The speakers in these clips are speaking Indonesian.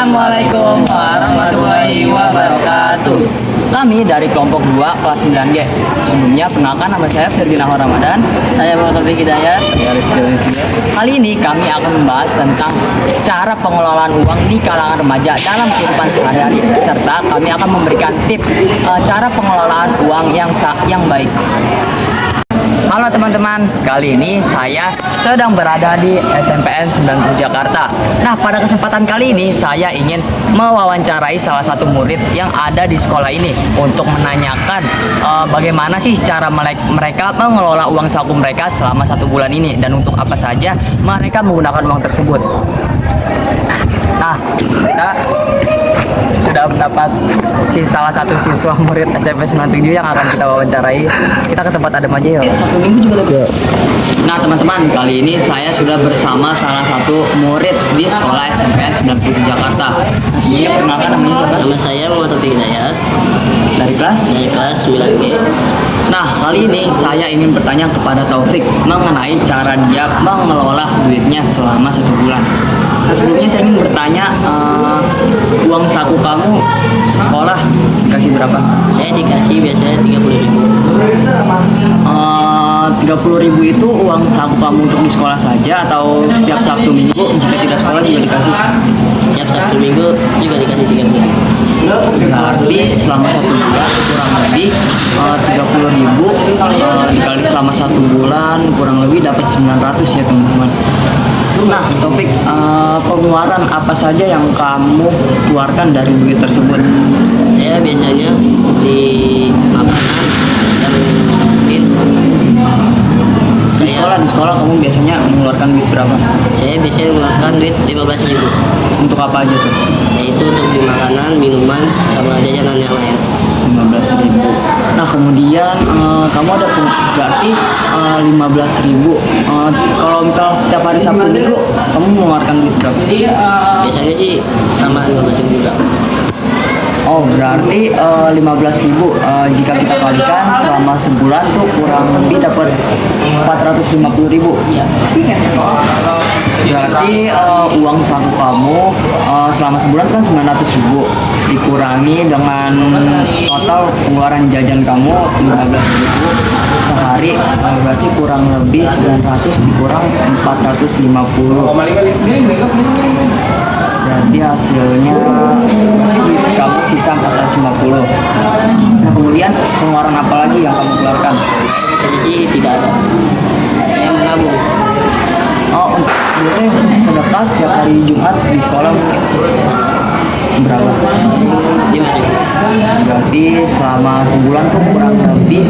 Assalamualaikum warahmatullahi wabarakatuh. Kami dari kelompok 2 kelas 9G. Sebelumnya perkenalkan, nama saya Ferdinand Ramadan. Saya Muhammad Taufik Hidayat. Kali ini kami akan membahas tentang cara pengelolaan uang di kalangan remaja dalam kehidupan sehari-hari, serta kami akan memberikan tips cara pengelolaan uang yang baik. Halo teman-teman, kali ini saya sedang berada di SMPN 90 Jakarta. Nah, pada kesempatan kali ini saya ingin mewawancarai salah satu murid yang ada di sekolah ini untuk menanyakan bagaimana sih cara mereka mengelola uang saku mereka selama 1 bulan ini dan untuk apa saja mereka menggunakan uang tersebut. Nah, kita sudah mendapat salah satu siswa murid SMP 97 yang akan kita wawancarai. Kita ke tempat adem aja ya. 1 minggu juga lebih. Nah teman-teman, kali ini saya sudah bersama salah satu murid di sekolah SMPN 97 Jakarta. Sebelumnya perkenalkan namanya siapa? Nama saya Muhammad Taufik Hidayat. Dari kelas 9G. Nah, kali ini saya ingin bertanya kepada Taufik mengenai cara dia mengelola duitnya selama 1 bulan. Nah, sebelumnya saya ingin bertanya, uang saku kamu sekolah dikasih berapa? Saya dikasih biasanya 30.000. 30.000 itu uang saku kamu untuk di sekolah saja atau setiap Sabtu Minggu jika tidak sekolah juga dikasih? Setiap Sabtu Minggu juga dikasih 30.000. Berarti selama 1 bulan kurang lebih 30.000 dikali selama 1 bulan kurang lebih dapat 900 ya teman-teman. Nah Taufik, pengeluaran apa saja yang kamu keluarkan dari duit tersebut? Saya biasanya beli makanan dan mungkin Di sekolah kamu biasanya mengeluarkan duit berapa? saya biasanya mengeluarkan duit 15.000. Untuk apa aja tuh? Yaitu untuk beli makanan, minuman, sama jajanan yang lain. 15.000. Nah kemudian kamu ada berarti 15.000. Kalau misal setiap hari Sabtu Minggu kamu mengeluarkan duit berapa? Biasanya sih sama 15.000 juga. Oh berarti 15.000 jika kita kalikan selama sebulan tuh kurang lebih dapat 450.000. Berarti uang saku kamu selama sebulan itu kan 900.000 dikurangi dengan total pengeluaran jajan kamu 15.000 sehari, berarti kurang lebih 900 dikurang 450. Jadi hasilnya duit kamu sisa 450. Nah kemudian pengeluaran apa lagi yang kamu keluarkan? Jadi tidak ada. Saya menabung. Oh, biasanya untuk sedekah setiap hari Jumat di sekolah mungkin berapa? 5.000. Berarti selama sebulan tuh kurang lebih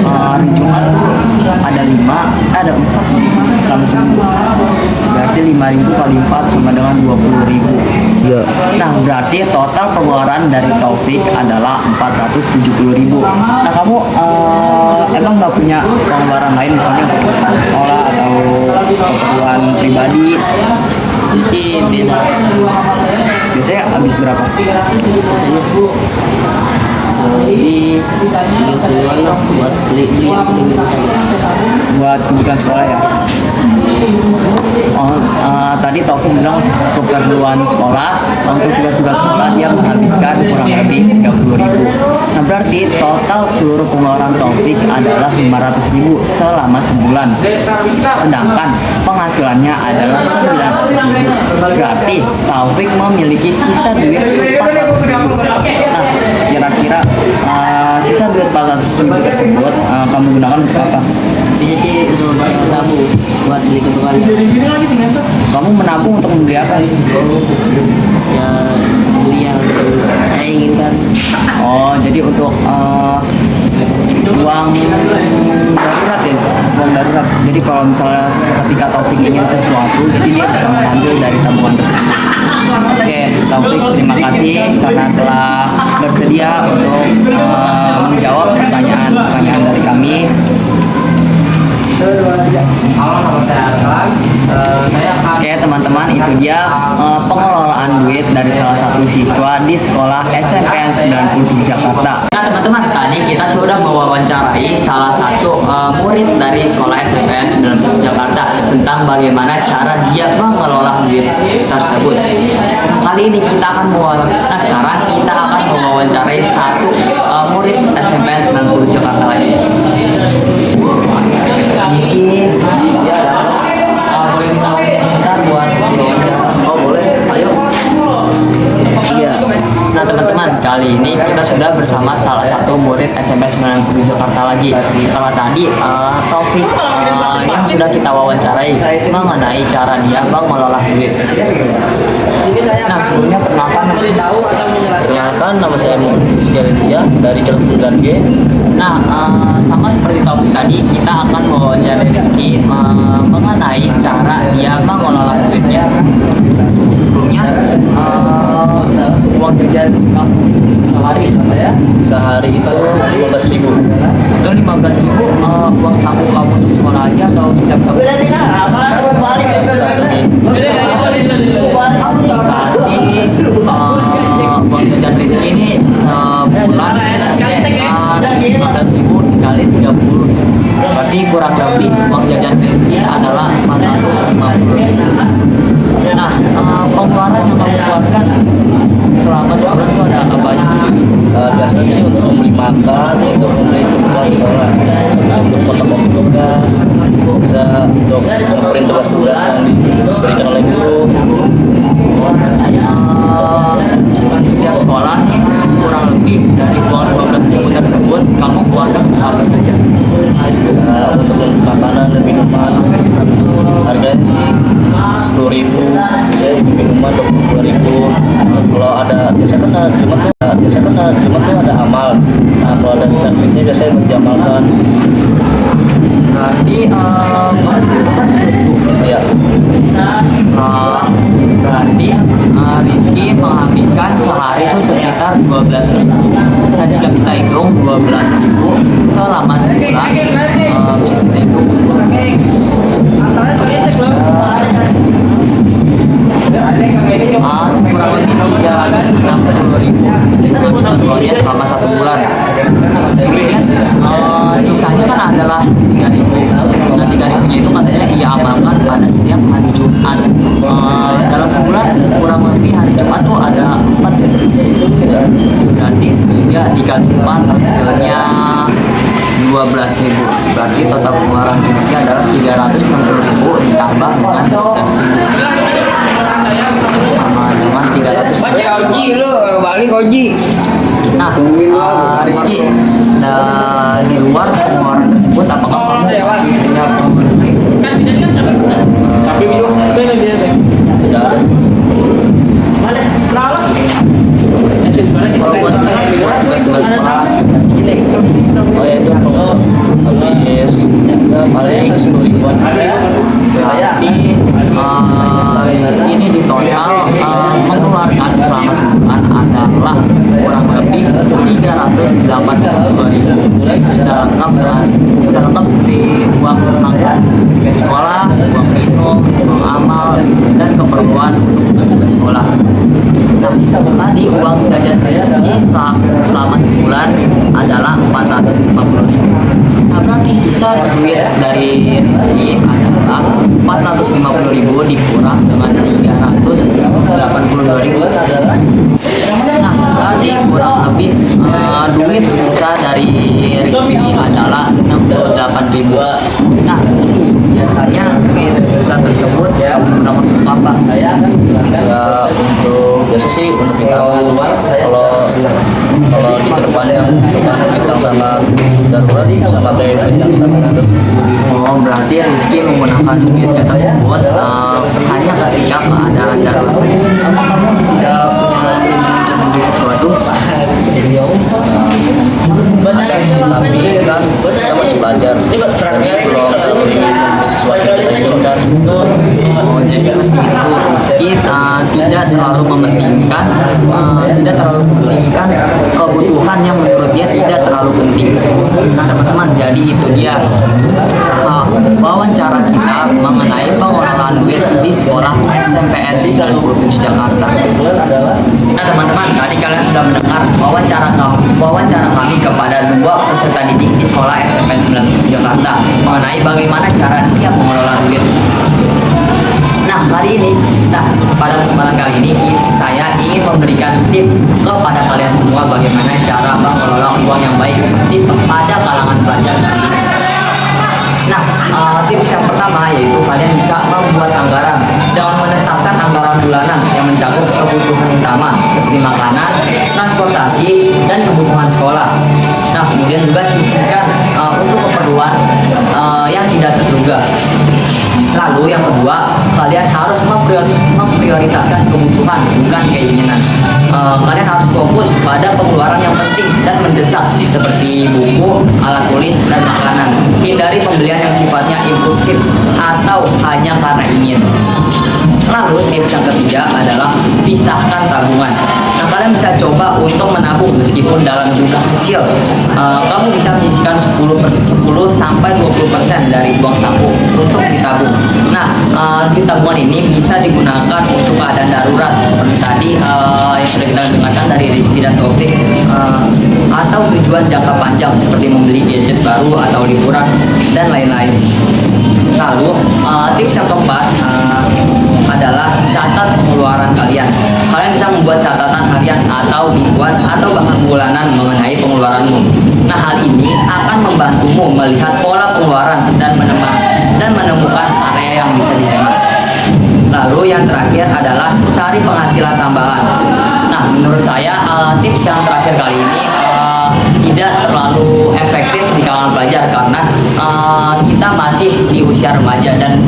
hari Jumat tuh ada 4 selama seminggu. Berarti 5.000 kali 4 sama dengan 20.000. Iya. Nah berarti total pengeluaran dari Taufik adalah 470.000. Nah kamu emang nggak punya pengeluaran lain misalnya untuk sekolah atau keperluan pribadi? Jadi beda. Biasanya habis berapa? Biasanya di 20-an lah buat beli yang penting saja. Buat kebutuhan sekolah ya? Oh, tadi Taufik bilang keperluan sekolah, untuk tugas-tugas sekolah dia menghabiskan kurang lebih 30.000. Nah berarti total seluruh pengeluaran Taufik adalah 500.000 selama sebulan. Sedangkan penghasilannya adalah 900.000. Berarti Taufik memiliki sisa duit 400.000. Nah kira-kira sisa duit 400.000 tersebut kamu gunakan untuk apa? Bisa sih untuk tabung buat beli keperluannya. Kamu menabung untuk membeli apa? Ya beli yang saya inginkan. Oh, jadi untuk uang darurat ya, uang darurat. Jadi kalau misalnya ketika Taufik ingin sesuatu, jadi dia bisa mengambil dari tabungan tersebut. Oke, Taufik, terima kasih karena telah bersedia untuk menjawab pertanyaan dari kami. Oke teman-teman, itu dia pengelolaan duit dari salah satu siswa di sekolah SMPN 97 Jakarta. Nah teman-teman, tadi kita sudah mewawancarai salah satu murid dari sekolah SMPN 97 Jakarta tentang bagaimana cara dia mengelola duit tersebut. Kali ini kita akan sekarang kita akan mewawancarai satu murid SMPN 90 Jakarta lagi. Misi ya, boleh minta sebentar buat wawancara? Oh boleh, ayo. Iya. Nah teman-teman, kali ini kita sudah bersama salah satu murid SMP 90 Jakarta lagi. Kalau tadi Taufik yang sudah kita wawancarai mengenai cara dia mengelola duit. Nah sebelumnya perkenalkan, Perkenalkan, nama saya Muhammad Rizky dari kelas 9G. Nah, sama seperti Taufik tadi, kita akan mewawancarai Rizky mengenai cara dia mengelola duitnya. Sebelumnya, uang jajan kamu sehari Sehari itu 15.000. itu 15.000 uang saku kamu untuk sekolah aja atau setiap saku? Berarti uang jajan Rizky ini sebulan 15.000 dikali 30, berarti kurang lebih uang jajan Rizky adalah 450. Nah, pengeluaran yang kamu keluarkan selama sebulan itu ada apa aja? Biasanya sih untuk membeli makan, untuk membeli kebutuhan sekolah, sama untuk fotokopi tugas, bisa untuk mengumpulin tugas-tugas yang diberikan oleh guru. Setiap sekolah nih kurang lebih dari uang 15.000 tersebut kamu keluarkan apa saja? Untuk membeli makanan dan minuman, harganya sih 10.000. Saya beli minuman 22.000. Kalau ada biasanya Jumat tuh ada amal. Nah kalau ada sisa duitnya biasanya menjamalkan. Berarti Ya, berarti Rizky menghabiskan sehari itu sekitar 12.000. Nah jika kita hitung 12.000 selama sebulan, bisa kita hitung kurang lebih 360.000 uangnya selama 1 bulan. Kemudian sisanya kan adalah 3.000. Nah 3.000 itu katanya ia amalkan pada setiap hari Jumat. Dalam sebulan kurang lebih hari Jumat tuh ada 4 ya. Berarti 3 dikali 4 hasilnya 12.000. Berarti total pengeluaran Rizky adalah 360.000 ditambah dengan 12.000 sama dengan 300. Oji lu balik Oji. Nah, Rizky, di luar pengeluaran tersebut apakah kamu punya pengeluaran lain? Tapi video tidak ada. Kalau buat tugas-tugas sekolah, Oh ya itu habis ya, paling 10.000-an. berarti Rizky ini di total mengeluarkan selama sebulan adalah kurang lebih 382.000. Sudah lengkap seperti uang makan sekolah, uang minum, uang amal, dan keperluan untuk tugas sekolah. Nah, tadi uang jajan Rizky selama sebulan adalah 450.000. Nah, berarti sisa duit dari Rizky adalah 450.000 dikurang dengan 382.000. Nah, berarti kurang lebih duit sisa dari Rizky adalah 68.000. Nah, biasanya duit sisa tersebut menggunakan untuk apa? Ya untuk biasa sih untuk kita kalau di kedepannya kita sama darurat sama kayak duit yang kita punya tuh. Oh, berarti Rizky menggunakan duitnya tersebut hanya ketika keadaan darurat. Apakah kamu tidak punya keinginan untuk membeli sesuatu? Ada sih tapi kan kita masih belajar jadi belum terlalu ingin membeli sesuatu yang kita inginkan. Oh, jadi itu Rizky tidak terlalu mementingkan tidak terlalu mementingkan kebutuhan yang menurut dia tidak terlalu penting. Nah teman-teman, jadi itu dia wawancara kita mengenai pengelolaan duit di sekolah SMPN 97 Jakarta. Nah teman-teman, tadi kalian sudah mendengar wawancara kami kepada dua peserta didik di sekolah SMPN 97 Jakarta mengenai bagaimana cara dia mengelola duit. Pada kesempatan kali ini saya ingin memberikan tips kepada kalian semua bagaimana cara mengelola uang yang baik pada kalangan pelajar kali ini. Tips yang pertama yaitu kalian bisa membuat anggaran dengan menetapkan anggaran bulanan yang mencakup kebutuhan utama seperti makanan, transportasi, dan kebutuhan sekolah. Kemudian juga sisihkan untuk keperluan yang tidak terduga. Lalu yang kedua, kalian harus memprioritaskan kebutuhan bukan keinginan. Kalian harus fokus pada pengeluaran yang penting dan mendesak seperti buku, alat tulis, dan makanan. Hindari pembelian yang sifatnya impulsif atau hanya karena ingin. Lalu tips yang ketiga adalah pisahkan tabungan. Kalian bisa coba untuk menabung meskipun dalam jumlah kecil. Kamu bisa menyisihkan 10 sampai 20% dari uang saku untuk ditabung. Di tabungan ini bisa digunakan untuk keadaan darurat seperti tadi yang sudah kita dengarkan dari Rizky dan Taufik, atau tujuan jangka panjang seperti membeli gadget baru atau liburan dan lain-lain. Lalu tips yang keempat adalah catat pengeluaran kalian. Kalian bisa membuat catatan harian atau mingguan atau bahkan bulanan mengenai pengeluaranmu. Hal ini akan membantumu melihat pola pengeluaran dan menemukan area yang bisa dihemat. Lalu yang terakhir adalah cari penghasilan tambahan. Menurut saya tips yang terakhir kali ini tidak terlalu efektif di kalangan pelajar karena kita masih di usia remaja dan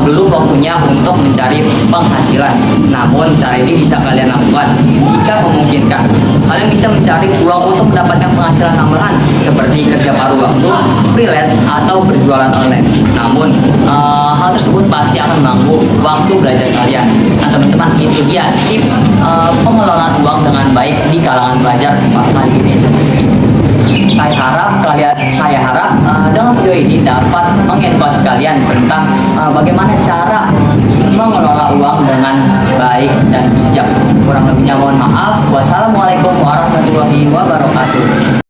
belum waktunya untuk mencari penghasilan. Namun cara ini bisa kalian lakukan jika memungkinkan. Kalian bisa mencari peluang untuk mendapatkan penghasilan tambahan seperti kerja paruh waktu, freelance, atau berjualan online. Namun hal tersebut pasti akan mengganggu waktu belajar kalian. Teman-teman, itu dia tips pengelolaan uang dengan baik di kalangan pelajar kali ini. Saya harap dengan video ini dapat mengedukasi kalian tentang bagaimana cara mengelola uang dengan baik dan bijak. Kurang lebihnya mohon maaf. Wassalamualaikum warahmatullahi wabarakatuh.